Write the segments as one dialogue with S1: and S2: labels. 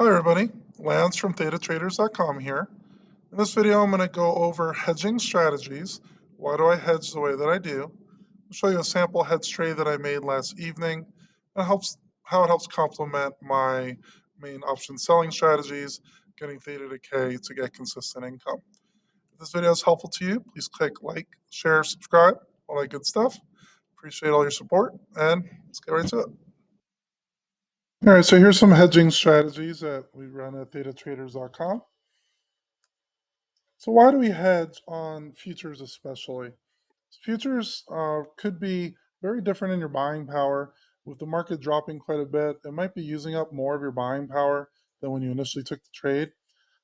S1: Hi everybody, Lance from ThetaTraders.com here. In this video I'm going to go over hedging strategies. Why do I hedge the way that I do? I'll show you a sample hedge trade that I made last evening and how it helps complement my main option selling strategies, getting theta to K to get consistent income. If this video is helpful to you, please click like, share, subscribe, all that good stuff. Appreciate all your support and let's get right to it. All right, so here's some hedging strategies that we run at ThetaTraders.com. So why do we hedge on futures especially? Futures could be very different in your buying power. With the market dropping quite a bit, it might be using up more of your buying power than when you initially took the trade.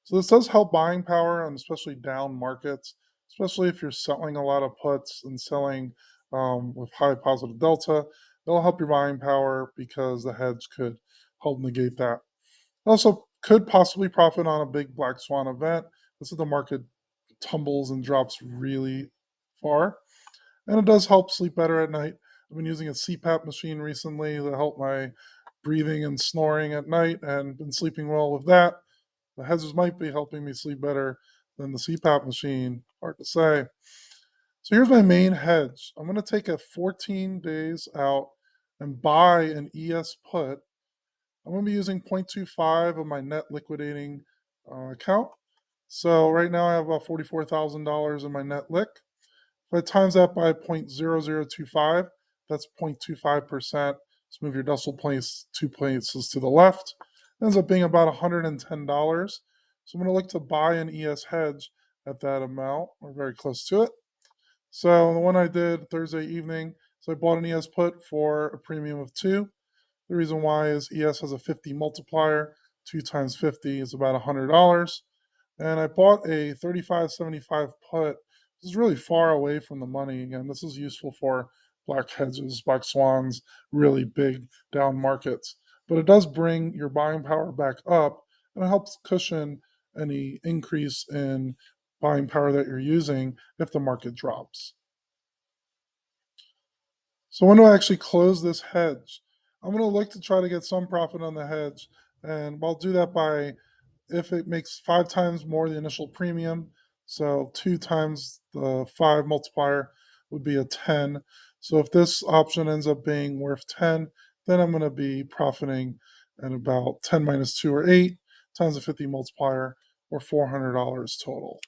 S1: So this does help buying power on especially down markets, especially if you're selling a lot of puts and selling with high positive delta. It'll help your buying power because the hedge could help negate that. Also, could possibly profit on a big black swan event. This is the market tumbles and drops really far. And it does help sleep better at night. I've been using a CPAP machine recently to help my breathing and snoring at night and been sleeping well with that. The hedges might be helping me sleep better than the CPAP machine, hard to say. So here's my main hedge. I'm going to take a 14 days out and buy an ES put. I'm going to be using 0.25 of my net liquidating account. So right now I have about $44,000 in my net lick. If I times that by 0.0025, that's 0.25%. Let's move your decimal place 2 places to the left. It ends up being about $110. So I'm going to look to buy an ES hedge at that amount, or very close to it. So the one I did Thursday evening, so I bought an ES put for a premium of 2. The reason why is ES has a 50 multiplier. 2 times 50 is about $100. And I bought a 35.75 put. This is really far away from the money. Again, this is useful for black hedges, black swans, really big down markets. But it does bring your buying power back up, and it helps cushion any increase in buying power that you're using if the market drops. So when do I actually close this hedge? I'm going to look to try to get some profit on the hedge, and I'll do that by if it makes 5 times more the initial premium. So 2 times the 5 multiplier would be a 10. So if this option ends up being worth 10, then I'm going to be profiting at about 10 minus 2 or 8 times the 50 multiplier, or $400 total.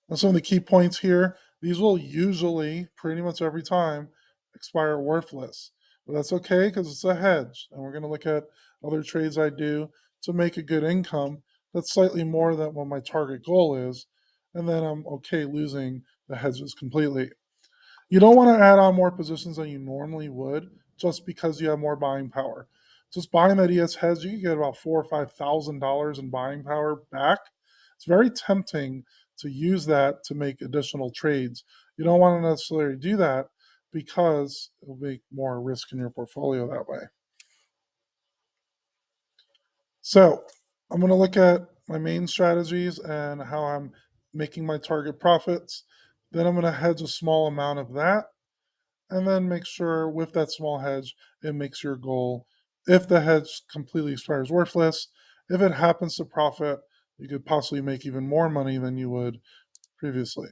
S1: Now some of the key points here, these will usually, pretty much every time, expire worthless. But that's okay because it's a hedge. And we're going to look at other trades I do to make a good income that's slightly more than what my target goal is. And then I'm okay losing the hedges completely. You don't want to add on more positions than you normally would just because you have more buying power. Just buying that ES hedge, you can get about $4,000 or $5,000 in buying power back. It's very tempting to use that to make additional trades. You don't want to necessarily do that because it'll make more risk in your portfolio that way. So I'm going to look at my main strategies and how I'm making my target profits. Then I'm going to hedge a small amount of that, and then make sure with that small hedge, it makes your goal. If the hedge completely expires worthless, if it happens to profit, you could possibly make even more money than you would previously.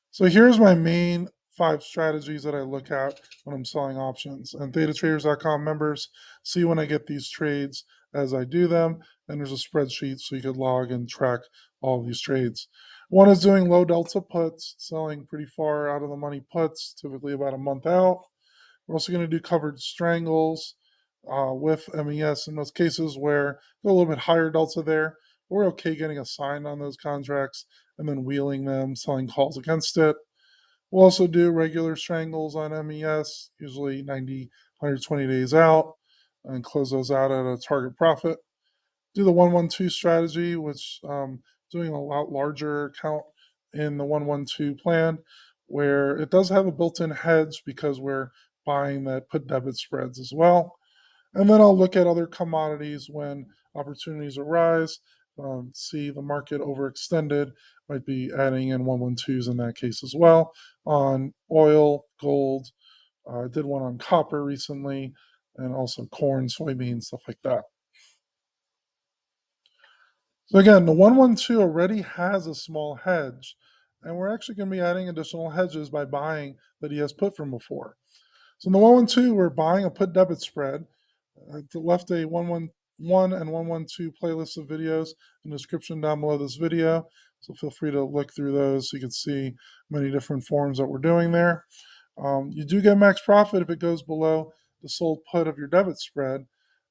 S1: So here's my main 5 strategies that I look at when I'm selling options. And ThetaTraders.com members see when I get these trades as I do them. And there's a spreadsheet so you could log and track all of these trades. One is doing low delta puts, selling pretty far out of the money puts, typically about a month out. We're also going to do covered strangles with MES in most cases where they're a little bit higher delta there. We're okay getting a sign on those contracts and then wheeling them, selling calls against it. We'll also do regular strangles on MES, usually 90, 120 days out, and close those out at a target profit. Do the 112 strategy, which doing a lot larger account in the 112 plan, where it does have a built-in hedge because we're buying that put debit spreads as well. And then I'll look at other commodities when opportunities arise. See the market overextended, might be adding in 112s in that case as well. On oil, gold, I did one on copper recently, and also corn, soybeans, stuff like that. So again, the 112 already has a small hedge, and we're actually going to be adding additional hedges by buying that he has put from before. So in the 112, we're buying a put debit spread. I left a 111 and 112 playlist of videos in the description down below this video. So feel free to look through those so you can see many different forms that we're doing there. You do get max profit if it goes below the sold put of your debit spread.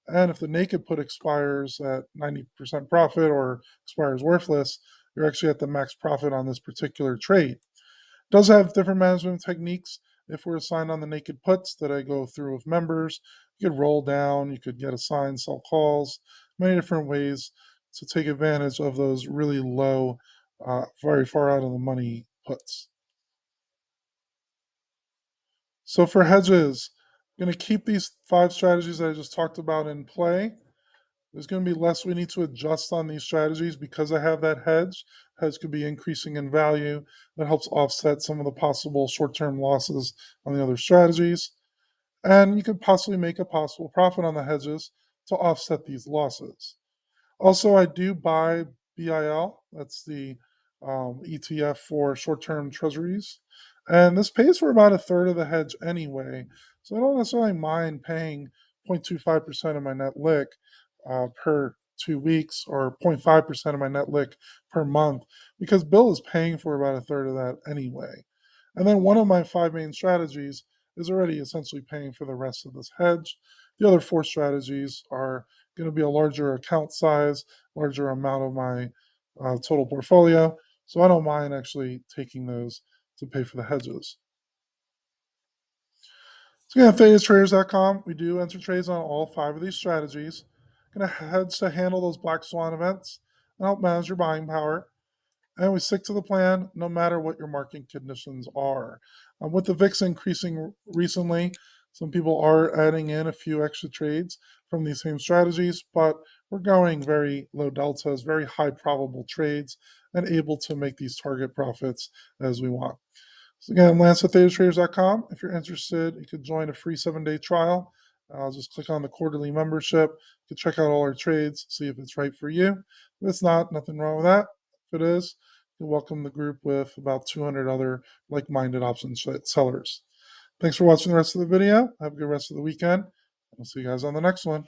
S1: And if the naked put expires at 90% profit or expires worthless, you're actually at the max profit on this particular trade. It does have different management techniques. If we're assigned on the naked puts that I go through with members, you could roll down, you could get assigned, sell calls, many different ways to take advantage of those really low, very far out of the money puts. So for hedges, I'm going to keep these 5 strategies that I just talked about in play. There's going to be less we need to adjust on these strategies because I have that hedge. Hedge could be increasing in value. That helps offset some of the possible short-term losses on the other strategies. And you could possibly make a possible profit on the hedges to offset these losses. Also, I do buy BIL. That's the ETF for short-term treasuries. And this pays for about a third of the hedge anyway. So I don't necessarily mind paying 0.25% of my net lick per 2 weeks or 0.5% of my net lick per month because Bill is paying for about a third of that anyway. And then one of my 5 main strategies is already essentially paying for the rest of this hedge. The other 4 strategies are going to be a larger account size, larger amount of my total portfolio. So I don't mind actually taking those to pay for the hedges. So again, ThetaTraders.com, we do enter trades on all 5 of these strategies. Going to hedge to handle those black swan events and help manage your buying power. And we stick to the plan no matter what your market conditions are. With the VIX increasing recently, some people are adding in a few extra trades from these same strategies, but we're going very low deltas, very high probable trades, and able to make these target profits as we want. So again, Lance at thetatraders.com. If you're interested, you could join a free 7-day trial. Just click on the quarterly membership. You can check out all our trades, see if it's right for you. If it's not, nothing wrong with that. If it is, you welcome the group with about 200 other like-minded option sellers. Thanks for watching the rest of the video. Have a good rest of the weekend. We'll see you guys on the next one.